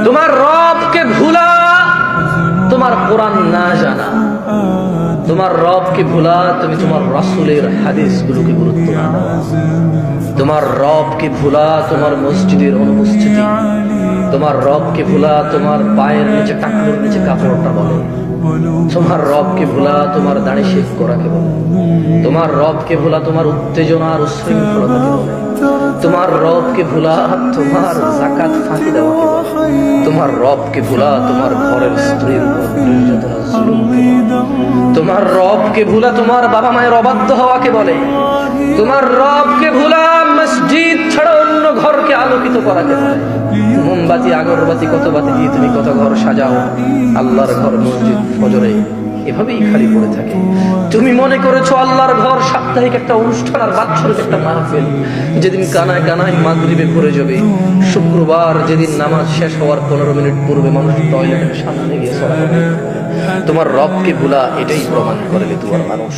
তোমার রবকে ভুলা তোমার কোরআন না জানা, তোমার রবকে ভুলা তুমি তোমার রাসূলের হাদিসগুলোকে গুরুত্ব না দাও, তোমার রবকে ভুলা তোমার মসজিদের অনুপস্থিতি, তোমার রবকে ভুলা তোমার পায়ের নিচে টাকনুর নিচে কাপড়টা বলে, তোমার রবকে ভুলা তোমার দাড়ি শেভ করাকে বলে, তোমার রবকে ভুলা তোমার উত্তেজনা আর উশৃঙ্খলতাকে বলে, তোমার রবকে ভুলা তোমার যাকাত ফাঁকি দেওয়াকে বলে, তোমার রবকে ভুলা তোমার ঘরের স্ত্রীর উপর নির্যাতন জুলুমকে বলে, তোমার রবকে ভুলা তোমার বাবা মায়ের অবাধ্য হওয়াকে বলে, তোমার রবকে ভুলা মসজিদ ছাড়া অন্য ঘরকে আলোকিত করাকে বলে। মোমবাতি আগরবাতি কত বাতি দিয়ে তুমি কত ঘর সাজাও, আল্লাহর ঘর মসজিদ ফজরে এভাবেই খালি পড়ে থাকে। তুমি মনে করেছো আল্লাহর ঘর সাপ্তাহিক একটা অনুষ্ঠান আর বাৎসরিক একটা মাহফিল, যেদিন কানায় কানায় মাগরিবে ভরে যাবে, শুক্রবার যেদিন নামাজ শেষ হওয়ার 15 মিনিট পূর্বে মানুষ টয়লেটের সামনে গিয়ে সলাত করে। তোমার রবকে ভুলা এটাই প্রমাণ করে তোমার মানুষ।